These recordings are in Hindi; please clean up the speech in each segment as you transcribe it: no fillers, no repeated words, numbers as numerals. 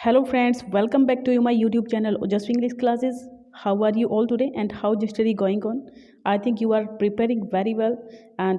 Hello friends, welcome back to my YouTube channel Ojasvi English Classes. How are you all today and how is study going on? I think you are preparing very well. And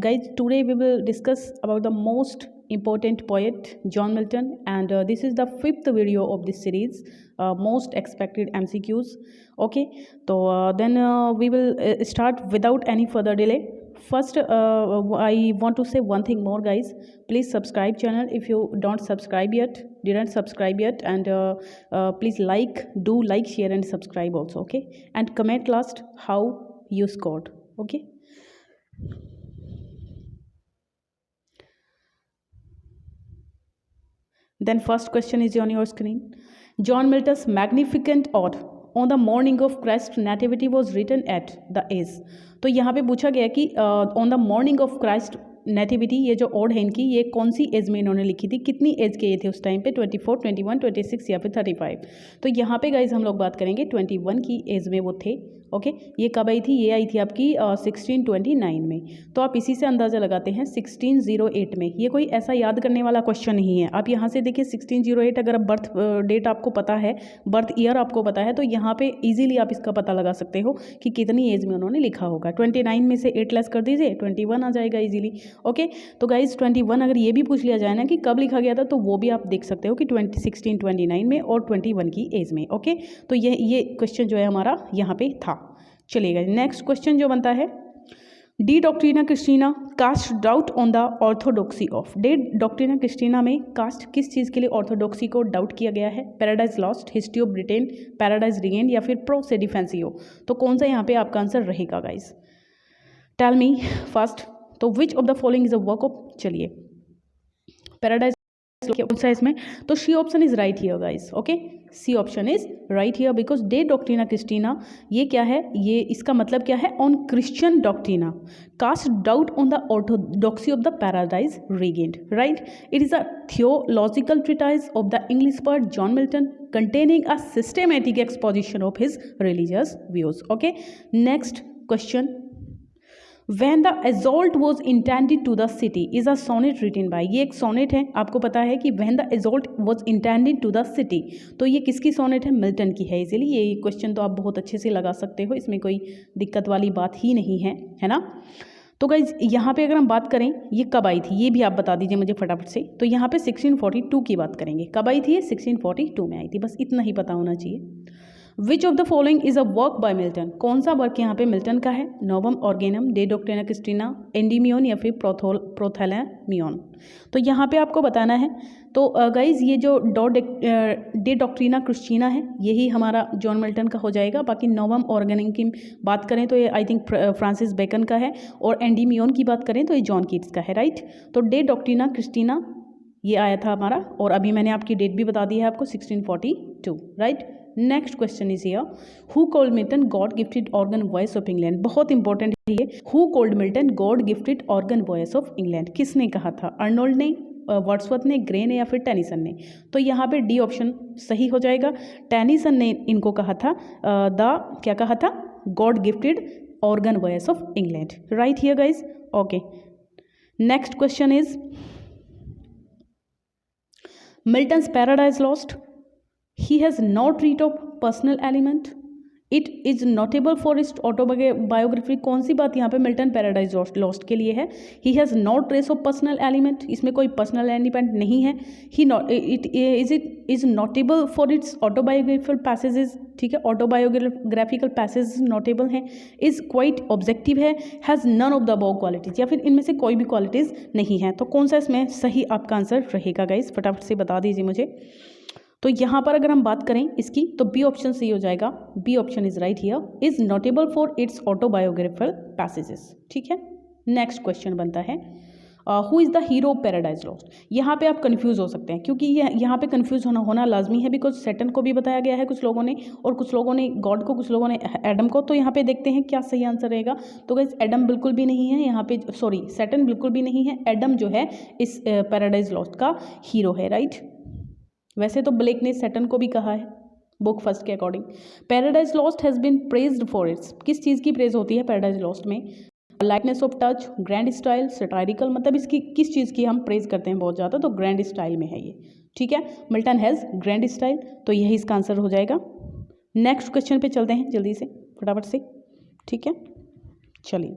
guys, today we will discuss about the most important poet John Milton, and this is the fifth video of this series, most expected MCQs. Okay, so then we will start without any further delay. First, I want to say one thing more, guys. Please subscribe channel if you didn't subscribe yet, and please do like, share, and subscribe also. Okay, and comment last how you scored. Okay. Then first question is on your screen. John Milton's magnificent ode on the morning of Christ's nativity was written at the age. तो यहाँ पे पूछा गया कि on the morning of Christ nativity, ये जो ओड है इनकी, ये कौन सी एज में इन्होंने लिखी थी, कितनी एज के ये थे उस टाइम पे, 24, 21, 26 या फिर 35। तो यहाँ पे गाइज हम लोग बात करेंगे 21 की एज में वो थे। ओके, ये कब आई थी? ये आई थी आपकी 1629 में। तो आप इसी से अंदाज़ा लगाते हैं 1608 में। ये कोई ऐसा याद करने वाला क्वेश्चन नहीं है। आप यहाँ से देखिए 1608, अगर आप बर्थ डेट आपको पता है, बर्थ ईयर आपको पता है, तो यहाँ पे इजीली आप इसका पता लगा सकते हो कि कितनी एज में उन्होंने लिखा होगा। 29 में से 8 लेस कर दीजिए, 21 आ जाएगा इजीली। ओके, तो गाइज 21 अगर ये भी पूछ लिया जाए ना कि कब लिखा गया था, तो वो भी आप देख सकते हो कि 1629 में और 21 की एज में। ओके, तो ये क्वेश्चन जो है हमारा यहाँ पे था। चलिएगा, नेक्स्ट क्वेश्चन जो बनता है, De Doctrina Christiana cast doubt on the orthodoxy of. De Doctrina Christiana में कास्ट किस चीज़ के लिए ऑर्थोडॉक्सी को डाउट किया गया है? Paradise lost, history of Britain, paradise regained या फिर प्रो सेडिफेंसियो। तो कौन सा यहाँ पे आपका आंसर रहेगा गाइज? Tell me first. तो which of the following is a work of, चलिए पैराडाइज कौन सा इसमें? तो C option is right here guys. Okay, C option is right here because De Doctrina Christiana, ये क्या है, ये इसका मतलब क्या है? On Christian Doctrine cast doubt on the orthodoxy of the Paradise Regained, right? It is a theological treatise of the English poet John Milton containing a systematic exposition of his religious views. Okay, next question. When the assault was intended to the city is a sonnet written by, ये एक सोनेट है। आपको पता है कि when the assault was intended to the city, तो ये किसकी सोनेट है? मिल्टन की है। इसीलिए ये क्वेश्चन तो आप बहुत अच्छे से लगा सकते हो, इसमें कोई दिक्कत वाली बात ही नहीं है ना। तो गाइज यहाँ पे अगर हम बात करें ये कब आई थी, ये भी आप बता दीजिए मुझे फटाफट से। तो यहाँ पे 1642 की बात करेंगे। कब आई थी ये? 1642 में आई थी। बस इतना ही पता होना चाहिए। विच of the following is a work by Milton, कौन सा वर्क यहाँ पे मिल्टन का है? Novum ऑर्गेनम, day Doctrina Christina, Endymion या फिर प्रोथैलेमियन। तो यहाँ पे आपको बताना है। तो गाइज ये जो डे डॉक्ट्रिना क्रिस्टीना है, यही हमारा जॉन मिल्टन का हो जाएगा। बाकी नोवम ऑर्गेनम की बात करें तो ये आई थिंक फ्रांसिस बेकन का है, और एंडीमियन की बात करें तो ये जॉन कीट्स का है, राइट? तो डे डॉक्ट्रिना क्रिस्टीना ये आया था हमारा, और अभी मैंने आपकी डेट भी बता दी है आपको, 1642, right? Next question is here, who called Milton God gifted organ voice of England. बहुत इंपॉर्टेंट है ये, who called Milton God gifted organ voice of England. किसने कहा था? अर्नोल्ड ने, वर्ड्सवर्थ ने, ग्रे ने या फिर टेनिसन ने? तो यहाँ पे डी ऑप्शन सही हो जाएगा। टेनिसन ने इनको कहा था, क्या कहा था? God gifted organ voice of England, right here guys. Okay, next question is Milton's paradise lost, he has no trait of personal element, it is notable for its autobiography। कौन सी बात यहाँ पे मिल्टन पैराडाइज लॉस्ट के लिए है? he has no trace of personal element, इसमें कोई पर्सनल एलिमेंट नहीं है। it is notable for its autobiographical passages, ठीक है, ऑटोबायोग्राफिकल पैसेज नोटेबल हैं। इज क्वाइट ऑब्जेक्टिव है, has none of the above qualities, या फिर इनमें से कोई भी क्वालिटीज़ नहीं है। तो कौन सा इसमें सही आपका आंसर रहेगा गाइज? फटाफट से बता दीजिए मुझे। तो यहाँ पर अगर हम बात करें इसकी, तो बी ऑप्शन सही हो जाएगा। B option is right here, is notable for its autobiographical passages, ठीक है। नेक्स्ट क्वेश्चन बनता है, who is the hero of Paradise Lost. यहाँ पे आप कंफ्यूज हो सकते हैं, क्योंकि यहाँ पे कंफ्यूज होना लाजमी है, बिकॉज सैटर्न को भी बताया गया है कुछ लोगों ने, और कुछ लोगों ने गॉड को, कुछ लोगों ने एडम को। तो यहाँ पे देखते हैं क्या सही आंसर रहेगा। तो गाइस एडम बिल्कुल भी नहीं है यहाँ पे, सॉरी सैटर्न बिल्कुल भी नहीं है। एडम जो है इस पैराडाइज लॉस्ट का हीरो है, राइट? वैसे तो ब्लेक ने सैटर्न को भी कहा है बुक फर्स्ट के according. Paradise Lost has been praised for its, किस चीज़ की प्रेज होती है पैराडाइज लॉस्ट में? Lightness of touch, grand style, satirical, मतलब इसकी किस चीज़ की हम प्रेज करते हैं बहुत ज़्यादा? तो ग्रैंड स्टाइल में है ये। ठीक है, मिल्टन हैज़ ग्रैंड स्टाइल, तो यही इसका आंसर हो जाएगा। नेक्स्ट क्वेश्चन पे चलते हैं जल्दी से, फटाफट से, ठीक है। चलिए,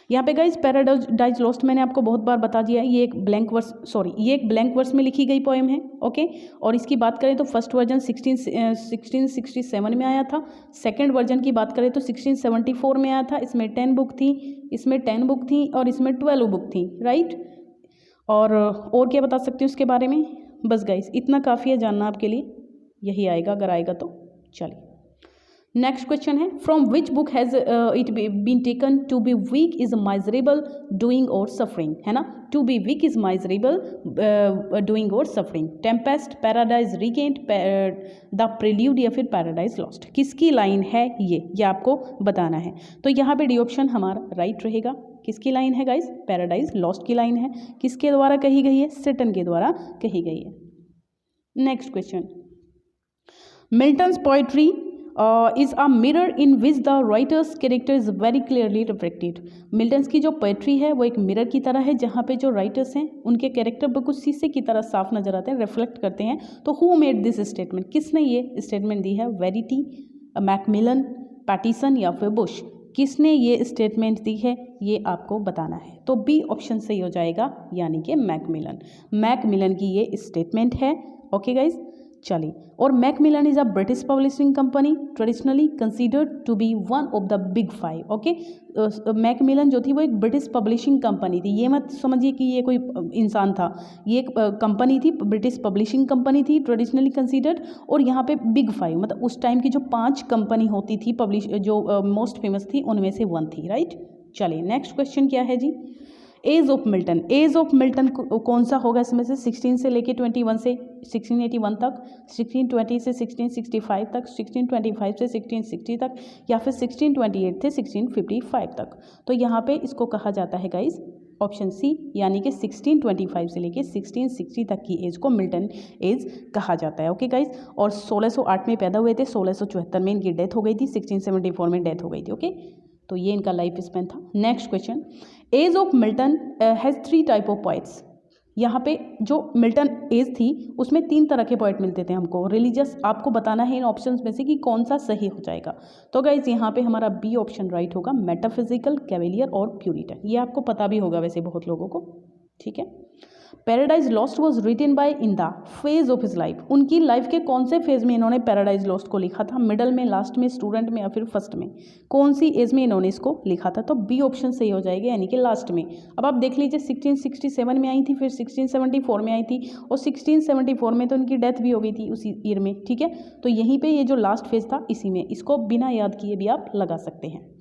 यहाँ पे गाइज पैराडाइज लॉस्ट मैंने आपको बहुत बार बता दिया है, ये एक ब्लैंक वर्स में लिखी गई पोएम है, ओके। और इसकी बात करें तो फर्स्ट वर्जन 1667 में आया था, सेकंड वर्जन की बात करें तो 1674 में आया था। इसमें 10 बुक थी, इसमें 10 बुक थी और इसमें 12 बुक थी, राइट। और क्या बता सकते हो उसके बारे में, बस गाइज इतना काफ़ी है जानना आपके लिए, यही आएगा अगर आएगा तो। चलिए, नेक्स्ट क्वेश्चन है, from which book has it been taken, to be weak is miserable doing और सफरिंग, है ना। To be weak is miserable doing और suffering, Tempest, Paradise Regained, the Prelude या फिर पैराडाइज लॉस्ट। किसकी लाइन है ये आपको बताना है। तो यहाँ पे डी ऑप्शन हमारा राइट रहेगा। किसकी लाइन है गाइज, पैराडाइज लॉस्ट की लाइन है। किसके द्वारा कही गई है, सेटन के द्वारा कही गई है। Next question, Milton's poetry is a mirror in which the writers character is very clearly reflected. Milton's की जो पोएट्री है वो एक मिरर की तरह है, जहाँ पे जो राइटर्स हैं उनके कैरेक्टर बिल्कुल शीशे की तरह साफ नजर आते हैं, रिफ्लेक्ट करते हैं। तो हु मेड दिस स्टेटमेंट, किसने ये स्टेटमेंट दी है, वेरिटी, मैकमिलन, पैटिसन या फिर बुश, किसने ये स्टेटमेंट दी है ये आपको बताना है। तो बी ऑप्शन सही हो जाएगा, यानी कि मैकमिलन की ये स्टेटमेंट है, ओके गाइज। चलिए, और Macmillan is a British publishing company traditionally considered to be one of the big 5, okay. Macmillan जो थी वो एक ब्रिटिश पब्लिशिंग कंपनी थी, ये मत समझिए कि ये कोई इंसान था, ये एक कंपनी थी, ब्रिटिश पब्लिशिंग कंपनी थी, ट्रेडिशनली कंसीडर्ड। और यहाँ पे बिग 5 मतलब उस टाइम की जो 5 कंपनी होती थी पब्लिश, जो मोस्ट फेमस थी उनमें से वन थी, राइट। चलिए, नेक्स्ट क्वेश्चन क्या है जी, एज ऑफ मिल्टन कौन सा होगा इसमें से, 16 से लेके 21 से 1681 तक, 1620 से 1665 तक, 1625 से 1660 तक, या फिर 1628 से 1655 तक। तो यहाँ पे इसको कहा जाता है गाइज ऑप्शन सी, यानी कि 1625 से लेके 1660 तक की एज को मिल्टन एज कहा जाता है, ओके गाइज। और 1608 में पैदा हुए थे, 1674 में इनकी डेथ हो गई थी, 1674 में डेथ हो गई थी, ओके। तो ये इनका लाइफ स्पेन था। Next question, age of Milton has 3 type of poets. यहाँ पे जो मिल्टन एज थी उसमें 3 तरह के पोइट मिलते थे हमको। रिलीजियस आपको बताना है इन ऑप्शंस में से कि कौन सा सही हो जाएगा। तो गाइज यहाँ पे हमारा बी ऑप्शन राइट होगा, मेटाफिजिकल, कैवेलियर और प्यूरिटन। ये आपको पता भी होगा वैसे बहुत लोगों को, ठीक है। Paradise Lost was written by in the phase of his life, उनकी लाइफ के कौन से फेज में इन्होंने पैराडाइज लॉस्ट को लिखा था, मिडल में, लास्ट में, स्टूडेंट में या फिर फर्स्ट में, कौन सी एज में इन्होंने इसको लिखा था। तो बी ऑप्शन सही हो जाएगा, यानी कि लास्ट में। अब आप देख लीजिए 1667 में आई थी, फिर 1674 में आई थी, और 1674 में तो इनकी डेथ भी हो गई थी उसी ईयर में, ठीक है। तो यहीं पर ये जो लास्ट फेज था इसी में, इसको बिना याद किए भी आप लगा सकते हैं।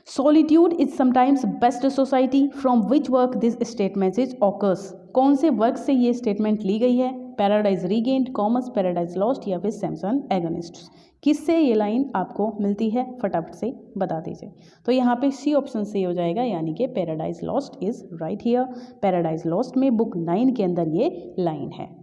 Solitude is sometimes best society, from which work this statement is occurs। कौन से वर्क से ये स्टेटमेंट ली गई है, paradise regained, commerce, paradise lost या फिर सैमसन एगोनिस्ट। किससे ये लाइन आपको मिलती है फटाफट से बता दीजिए। तो यहाँ पे सी ऑप्शन सही हो जाएगा, यानी कि paradise Lost is right here. Paradise Lost में बुक 9 के अंदर ये लाइन है।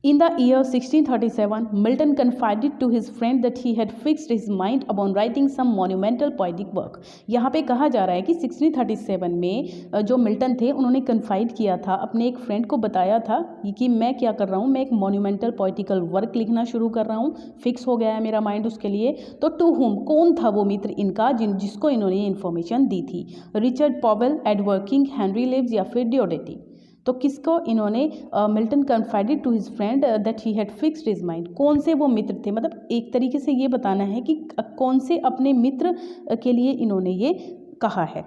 In the year 1637, Milton confided to his friend that he had fixed his mind upon writing some monumental poetic work। यहाँ पे कहा जा रहा है कि 1637 में जो मिल्टन थे उन्होंने कन्फाइड किया था, अपने एक फ्रेंड को बताया था कि मैं क्या कर रहा हूँ, मैं एक मोन्यूमेंटल पोइटिकल वर्क लिखना शुरू कर रहा हूँ, फिक्स हो गया है मेरा माइंड उसके लिए। तो टू हुम, कौन था वो मित्र इनका जिसको इन्होंने ये इन्फॉर्मेशन दी थी, Richard Powell, Edward King, Henry Lawes या फिर डियोडेटी। तो किसको इन्होंने, Milton confided to his friend that he had fixed his mind, कौन से वो मित्र थे, मतलब एक तरीके से ये बताना है कि कौन से अपने मित्र के लिए इन्होंने ये कहा है।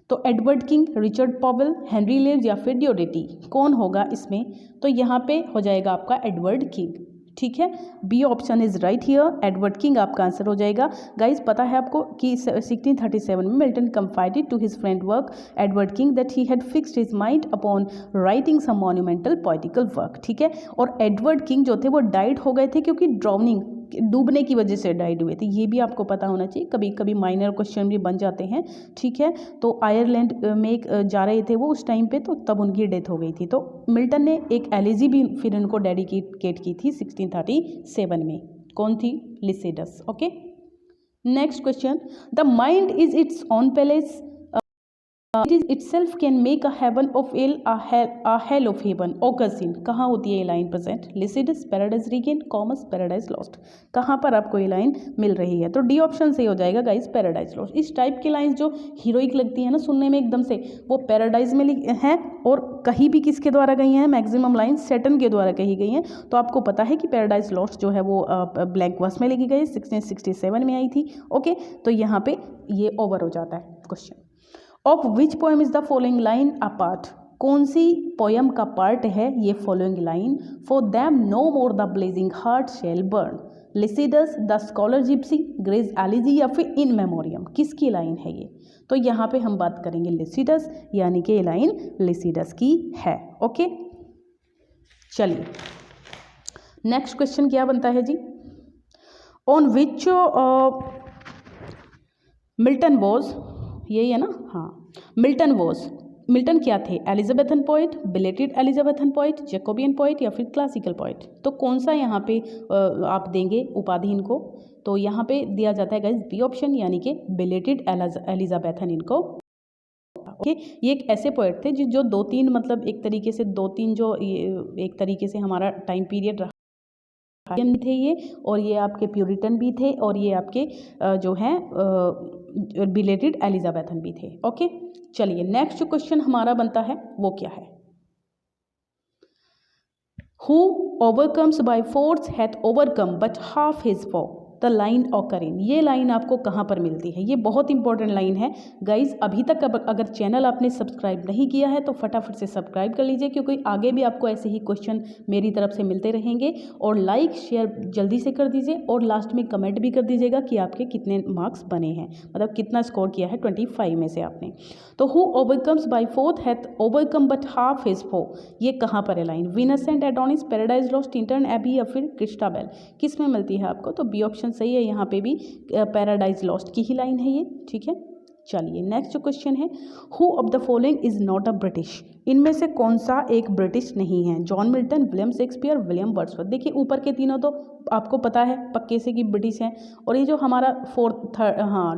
तो Edward king, Richard Powell, Henry Lawes या फिर डियोडेटी, कौन होगा इसमें। तो यहाँ पे हो जाएगा आपका एडवर्ड किंग, ठीक है। B option is right here, Edward King आपका आंसर हो जाएगा। गाइज पता है आपको कि 1637 में Milton confided to his friend work Edward King that he had fixed his mind upon writing some monumental poetical work, ठीक है। और एडवर्ड किंग जो थे वो डाइड हो गए थे क्योंकि ड्राउनिंग, डूबने की वजह से डाइड हुए थे। ये भी आपको पता होना चाहिए, कभी कभी माइनर क्वेश्चन भी बन जाते हैं, ठीक है। तो आयरलैंड में जा रहे थे वो उस टाइम पे, तो तब उनकी डेथ हो गई थी। तो मिल्टन ने एक एलिजी भी फिर इनको डेडिकेट की थी 1637 में, कौन थी, Lycidas, okay. Next question, the mind is its own palace it is itself can make a heaven of hell a hell of heaven occurs in। कहाँ होती है ये line present? Lycidas, paradise regain, commas, paradise lost. कहाँ पर आपको ये लाइन मिल रही है? तो डी ऑप्शन सही हो जाएगा गाइस, पैराडाइज लॉस्ट। इस टाइप की लाइंस जो हीरोइक लगती है ना सुनने में एकदम से, वो पैराडाइज में हैं और कहीं भी किसके द्वारा गई हैं? मैक्सिमम लाइन सैटर्न के द्वारा कही गई हैं। तो आपको पता है कि पैराडाइज लॉस्ट जो है वो ब्लैंक वर्स में लिखी गई, 1667 में आई थी। ओके, तो यहाँ पे ये ओवर हो जाता है question. Of which poem is the following line a part? कौन सी पोएम का पार्ट है ये following line? For them no more the blazing heart shall burn, Lycidas, the Scholar Gypsy, Gray's Elegy या फिर इन मेमोरियम। किसकी लाइन है ये? तो यहाँ पे हम बात करेंगे लिसिडस, यानी कि ये लाइन लिसिडस की है। ओके, चलिए नेक्स्ट क्वेश्चन क्या बनता है जी? ऑन विच मिल्टन वॉज, यही है ना? हाँ, मिल्टन क्या थे? Elizabethan poet, belated Elizabethan poet, Jacobean poet या फिर क्लासिकल पोइट? तो कौन सा यहाँ पे आप देंगे उपाधि इनको? तो यहाँ पे दिया जाता है गाइस बी ऑप्शन, यानी कि बिलेटेड एलिजाबेथन इनको। ओके, ये एक ऐसे पोइट थे जो दो तीन मतलब एक तरीके से एक तरीके से हमारा टाइम पीरियड रहा भी थे ये, और ये आपके प्यूरिटन भी थे, और ये आपके जो हैं बिलेटेड एलिजाबेथन भी थे। ओके, चलिए नेक्स्ट जो क्वेश्चन हमारा बनता है वो क्या है? Who overcomes by force hath overcome but half his foe, the line occur in. ये लाइन आपको कहाँ पर मिलती है? ये बहुत इंपॉर्टेंट लाइन है गाइज। अभी तक अगर चैनल आपने सब्सक्राइब नहीं किया है तो फटाफट से सब्सक्राइब कर लीजिए, क्योंकि आगे भी आपको ऐसे ही क्वेश्चन मेरी तरफ से मिलते रहेंगे। और लाइक शेयर जल्दी से कर दीजिए, और लास्ट में कमेंट भी कर दीजिएगा कि आपके कितने मार्क्स बने हैं, मतलब कितना स्कोर किया है 25 में से आपने। तो who overcomes by force hath overcome but half his foe, ये कहाँ पर है लाइन? Venus and Adonis, Paradise Lost, Tintern Abbey या फिर क्रिस्टाबेल? किस में मिलती है आपको? तो बी ऑप्शन सही है, यहाँ पे भी पैराडाइज लॉस्ट की ही लाइन है ये। ठीक है, चलिए नेक्स्ट जो क्वेश्चन है, who of the following is not a British? इनमें से कौन सा एक ब्रिटिश नहीं है? John Milton, William Shakespeare, William Wordsworth. देखिए ऊपर के तीनों तो आपको पता है पक्के से कि ब्रिटिश हैं, और ये जो हमारा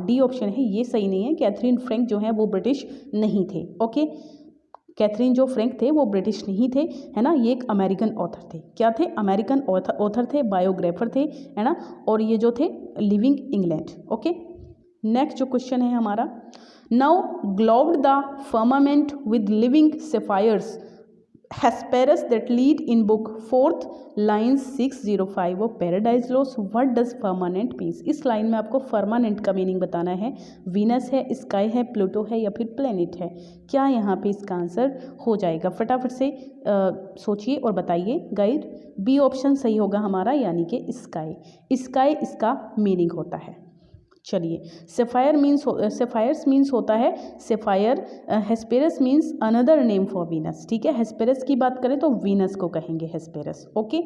डी ऑप्शन है ये सही नहीं है। कैथरीन फ्रैंक जो है वो ब्रिटिश नहीं थे। ओके, कैथरीन जो फ्रैंक थे वो ब्रिटिश नहीं थे, है ना। ये एक अमेरिकन ऑथर थे। क्या थे? अमेरिकन ऑथर थे, बायोग्राफर थे, है ना। और ये जो थे लिविंग इंग्लैंड। ओके, नेक्स्ट जो क्वेश्चन है हमारा, now globed the firmament with living sapphires Hesperus that led in book 4th line 605 of Paradise Lost, what does permanent means? इस लाइन में आपको परमानेंट का मीनिंग बताना है। वीनस है, स्काई है, प्लूटो है या फिर प्लेनेट है? क्या यहाँ पे इसका आंसर हो जाएगा? फटाफट से सोचिए और बताइए गाइड। बी ऑप्शन सही होगा हमारा, यानी कि स्काई इसका मीनिंग होता है। चलिए, सेफायर्स मीन्स होता है sapphire, Hesperus means another name for Venus. ठीक है, हेस्पेरस की बात करें तो वीनस को कहेंगे हेस्पेरस। ओके,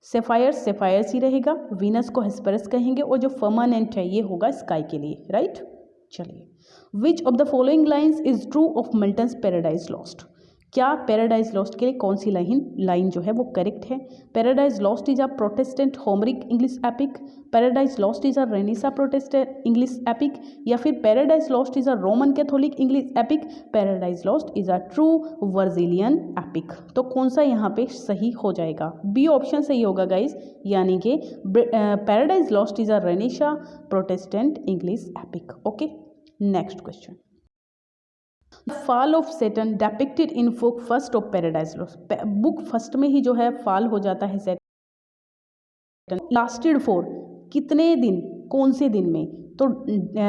सेफायर्स ही रहेगा, वीनस को हेस्पेरस कहेंगे, और जो फर्मानेंट है ये होगा स्काई के लिए, राइट। चलिए, विच of the following lines is true of Milton's paradise lost? क्या पैराडाइज लॉस्ट के लिए कौन सी लाइन जो है वो करेक्ट है? Paradise Lost is a Protestant Homeric English epic, Paradise Lost is a Renaissance Protestant English epic, या फिर Paradise Lost is a Roman Catholic English epic, Paradise Lost is a true Virgilian epic? तो कौन सा यहाँ पे सही हो जाएगा? बी ऑप्शन सही होगा गाइज, यानी कि paradise Lost is a Renaissance Protestant English epic. Okay, next question, the fall of Saturn depicted in book first of Paradise lost. Book first में ही जो है फॉल हो जाता है सैटर्न। लास्टेड फॉर कितने दिन, कौन से दिन में? तो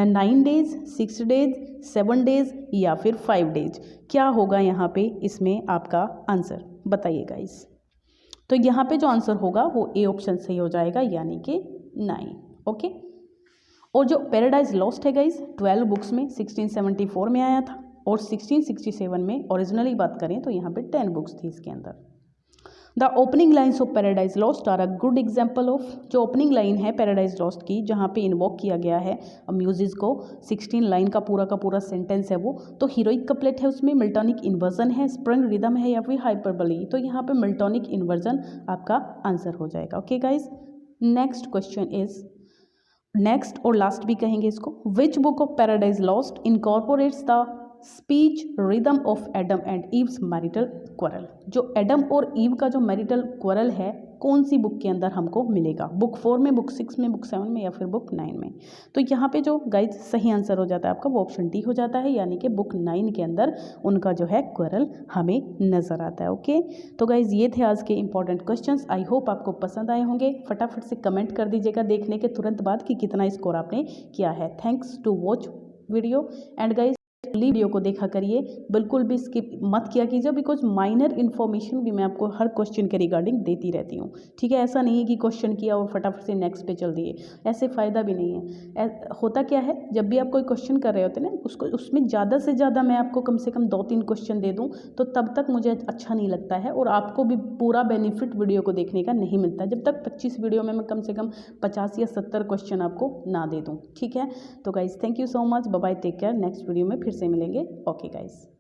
9 days, 6 days, 7 days या फिर 5 days? क्या होगा यहाँ पे इसमें आपका आंसर? बताइएगा इस। तो यहाँ पे जो आंसर होगा वो ए ऑप्शन सही हो जाएगा, यानी कि 9। ओके, और जो पैराडाइज लॉस्ट है गाइस 12 बुक्स में 1674 में आया था, और 1667 में ओरिजिनली बात करें तो यहाँ पे 10 बुक्स थी इसके अंदर। The opening lines of Paradise Lost are a good example of, जो ओपनिंग लाइन है पैराडाइज लॉस्ट की जहाँ पे इन्वोक किया गया है म्यूजिक को, 16 लाइन का पूरा सेंटेंस है वो, तो हीरोइक कपलेट है, उसमें मिल्टॉनिक इन्वर्जन है, स्प्रिंग रिदम है या फिर हाइपरबोली? तो यहाँ पे मिल्टॉनिक इन्वर्जन आपका आंसर हो जाएगा। Okay guys, next question is, next और लास्ट भी कहेंगे इसको, which book of Paradise lost incorporates the speech rhythm of Adam and eaves marital quarrel. जो एडम और ईव का जो मैरिटल क्वारल है कौन सी बुक के अंदर हमको मिलेगा, बुक 4 में, बुक 6 में, बुक 7 में या फिर बुक 9 में। तो यहाँ पे जो गाइज सही आंसर हो जाता है आपका वो ऑप्शन डी हो जाता है, यानी कि बुक 9 के अंदर उनका जो है क्वारल हमें नज़र आता है। ओके, तो गाइज ये थे आज के इंपॉर्टेंट क्वेश्चंस। आई होप आपको पसंद आए होंगे। फटाफट से कमेंट कर दीजिएगा देखने के तुरंत बाद कि कितना स्कोर आपने किया है। Thanks to watch video and guys video को देखा करिए, बिल्कुल भी स्किप मत किया कीजिए, बिकॉज माइनर इन्फॉर्मेशन भी मैं आपको हर क्वेश्चन के रिगार्डिंग देती रहती हूँ। ठीक है, ऐसा नहीं है कि क्वेश्चन किया और फटाफट से नेक्स्ट पे चल दिए, ऐसे फ़ायदा भी नहीं है। होता क्या है, जब भी आप कोई क्वेश्चन कर रहे होते हैं ना, उसको उसमें ज़्यादा से ज़्यादा मैं आपको कम से कम 2-3 क्वेश्चन दे दूँ तो तब तक मुझे अच्छा नहीं लगता है और आपको भी पूरा बेनिफिट वीडियो को देखने का नहीं मिलता जब तक 25 वीडियो में मैं कम से कम 50 या 70 क्वेश्चन आपको ना दे दूँ। ठीक है, तो guys thank you so much, bye bye, take care. Next video में फिर से मिलेंगे। Okay guys.